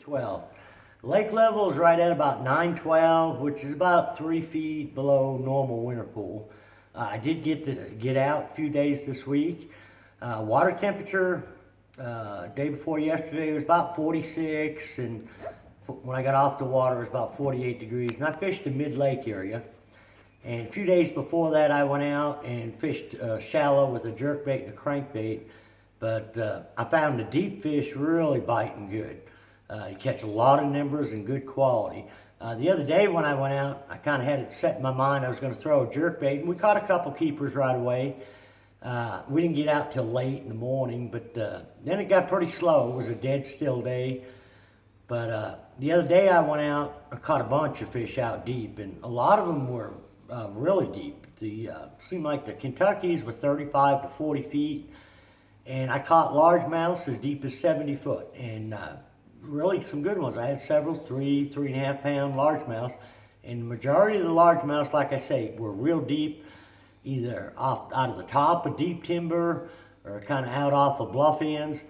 812. Lake level is right at about 912, which is about 3 feet below normal winter pool. I did get out a few days this week. Water temperature day before yesterday was about 46, and when I got off the water it was about 48 degrees. And I fished the mid-lake area. And a few days before that I went out and fished shallow with a jerkbait and a crankbait. But I found the deep fish really biting good. You catch a lot of numbers and good quality. The other day when I went out, I kind of had it set in my mind I was going to throw a jerkbait, and we caught a couple keepers right away. We didn't get out till late in the morning, but then it got pretty slow. It was a dead still day. But the other day I went out, I caught a bunch of fish out deep, and a lot of them were really deep. Seemed like the Kentuckys were 35 to 40 feet, and I caught largemouths as deep as 70 foot, and really some good ones. I had several 3.5 pound largemouths, and the majority of the largemouths, like I say, were real deep, either out of the top of deep timber or kind of out off of bluff ends.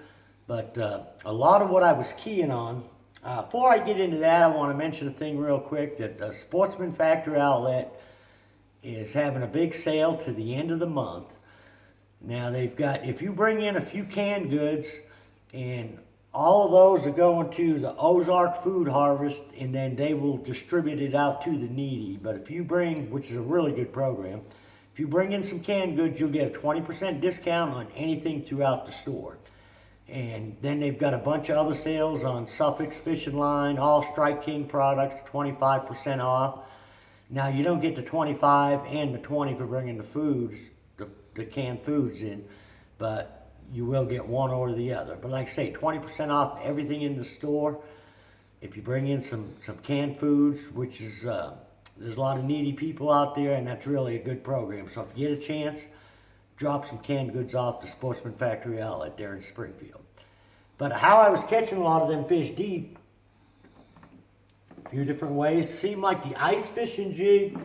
But a lot of what I was keying on, before I get into that, I want to mention a thing real quick, that the Sportsman Factory Outlet is having a big sale to the end of the month. Now they've got, if you bring in a few canned goods, and all of those are going to the Ozark Food Harvest, and then they will distribute it out to the needy. But if you bring, which is a really good program, if you bring in some canned goods, you'll get a 20% discount on anything throughout the store. And then they've got a bunch of other sales on Suffolk's Fishing Line, all Strike King products, 25% off. Now you don't get the 25 and the 20 for bringing the foods, the canned foods in, but you will get one or the other. But like I say, 20% off everything in the store if you bring in some canned foods, which is, there's a lot of needy people out there, and that's really a good program. So if you get a chance, drop some canned goods off the Sportsman Factory Outlet there in Springfield. But how I was catching a lot of them fish deep, a few different ways. Seemed like the ice fishing jig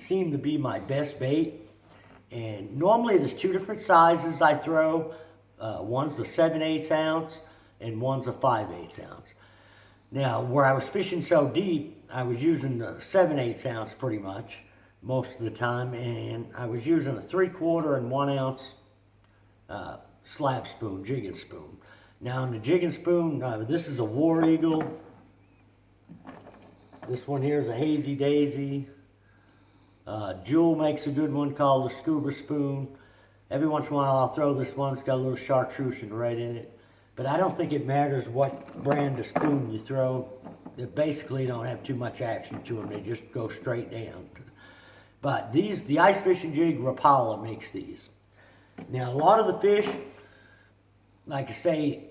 seemed to be my best bait. And normally there's two different sizes I throw. One's a 7/8 ounce and one's a 5/8 ounce. Now, where I was fishing so deep, I was using the 7/8 ounce pretty much most of the time, and I was using a 3/4 and 1 ounce slab spoon, jigging spoon. Now on the jigging spoon, this is a War Eagle. This one here is a Hazy Daisy. Jewel makes a good one called the Scuba Spoon. Every once in a while I'll throw this one. It's got a little chartreuse right in it. But I don't think it matters what brand of spoon you throw. They basically don't have too much action to them. They just go straight down. But these, the ice fishing jig, Rapala makes these. Now a lot of the fish, like I say,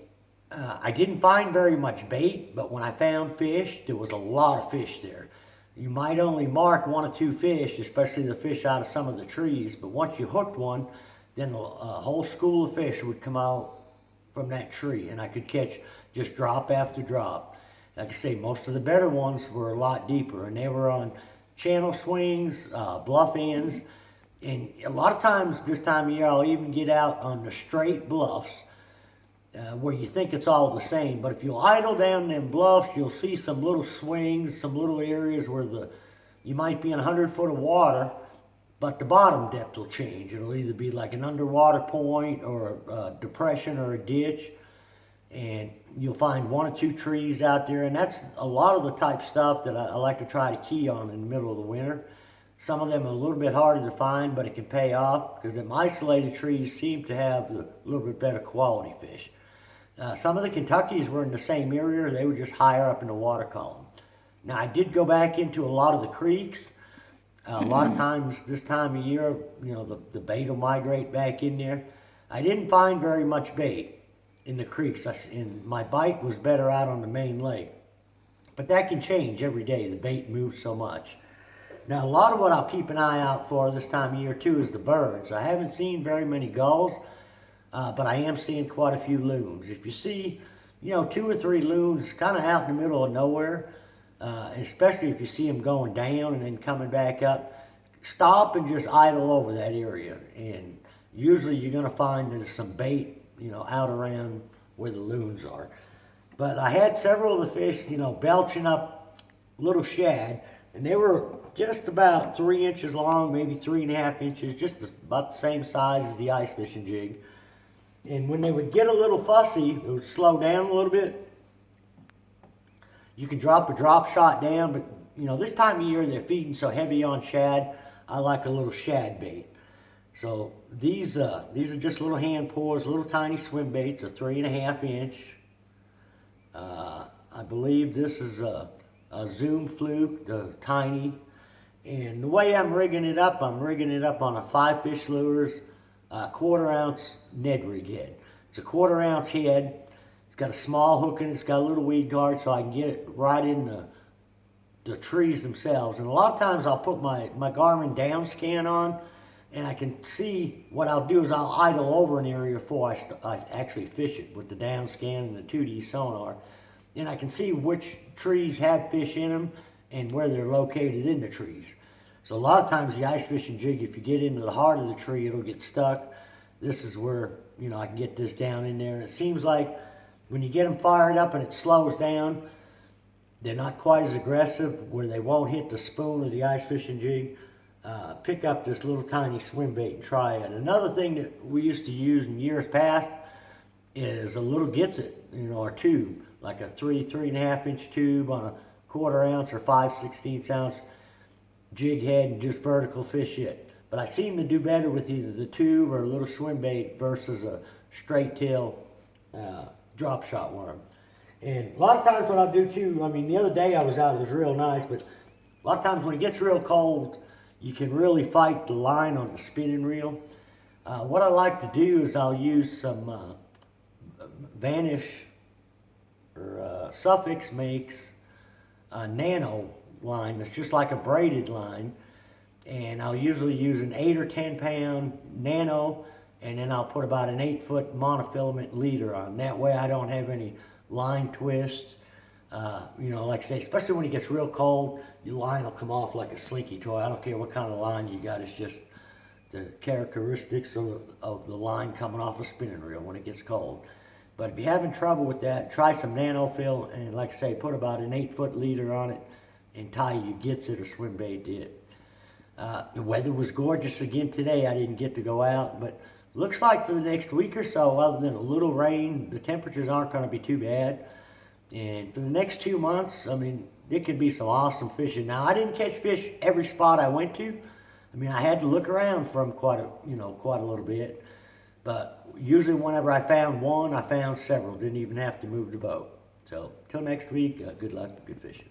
I didn't find very much bait, but when I found fish, there was a lot of fish there. You might only mark 1 or 2 fish, especially the fish out of some of the trees, but once you hooked one, then a whole school of fish would come out from that tree, and I could catch just drop after drop. Like I say, most of the better ones were a lot deeper, and they were on channel swings, bluff ends, and a lot of times this time of year I'll even get out on the straight bluffs where you think it's all the same, but if you idle down them bluffs, you'll see some little swings, some little areas where you might be in 100 foot of water, but the bottom depth will change. It'll either be like an underwater point or a depression or a ditch, and you'll find 1 or 2 trees out there, and that's a lot of the type stuff that I like to try to key on in the middle of the winter. Some of them are a little bit harder to find, but it can pay off because them isolated trees seem to have a little bit better quality fish. Some of the Kentuckys were in the same area. They were just higher up in the water column. Now, I did go back into a lot of the creeks. A lot of times this time of year, you know, the bait will migrate back in there. I didn't find very much bait in the creeks, and my bite was better out on the main lake. But that can change every day. The bait moves so much. Now, a lot of what I'll keep an eye out for this time of year, too, is the birds. I haven't seen very many gulls. But I am seeing quite a few loons. If you see, you know, 2 or 3 loons kind of out in the middle of nowhere, especially if you see them going down and then coming back up, stop and just idle over that area. And usually you're going to find there's some bait, you know, out around where the loons are. But I had several of the fish, belching up little shad, and they were just about 3 inches long, maybe 3.5 inches, just about the same size as the ice fishing jig. And when they would get a little fussy, it would slow down a little bit. You can drop a drop shot down, but this time of year they're feeding so heavy on shad, I like a little shad bait. So these are just little hand pours, little tiny swim baits, a 3.5 inch. I believe this is a Zoom Fluke, the tiny. And the way I'm rigging it up on a 5-fish lures, 1/4 ounce Ned rig head. It's a 1/4 ounce head. It's got a small hook in it. It's got a little weed guard so I can get it right in the trees themselves. And a lot of times I'll put my Garmin down scan on, and I can see what I'll do is I'll idle over an area before I actually fish it with the down scan and the 2D sonar. And I can see which trees have fish in them and where they're located in the trees. So a lot of times the ice fishing jig, if you get into the heart of the tree, it'll get stuck. This is where, I can get this down in there. And it seems like when you get them fired up and it slows down, they're not quite as aggressive where they won't hit the spoon of the ice fishing jig. Pick up this little tiny swim bait and try it. Another thing that we used to use in years past is a little Gitsit, or tube, like a 3.5 inch tube on a 1/4 ounce or 5/16 ounce jig head and just vertical fish it. But I seem to do better with either the tube or a little swim bait versus a straight tail drop shot worm. And a lot of times what I'll do too, the other day I was out, it was real nice, but a lot of times when it gets real cold, you can really fight the line on the spinning reel. What I like to do is I'll use some Vanish or Suffix makes a nano line that's just like a braided line, and I'll usually use an 8 or 10 pound nano, and then I'll put about an 8-foot monofilament leader on. That way I don't have any line twists. Like I say, especially when it gets real cold, your line will come off like a slinky toy. I don't care what kind of line you got, it's just the characteristics of the line coming off a spinning reel when it gets cold. But if you're having trouble with that, try some nano fill, and like I say, put about an 8-foot leader on it and tie your Gitsit or swim bait to it. The weather was gorgeous again today. I didn't get to go out, but looks like for the next week or so, other than a little rain, the temperatures aren't going to be too bad. And for the next 2 months, there could be some awesome fishing. Now, I didn't catch fish every spot I went to. I had to look around from quite a little bit. But usually whenever I found one, I found several. Didn't even have to move the boat. So, till next week, good luck, good fishing.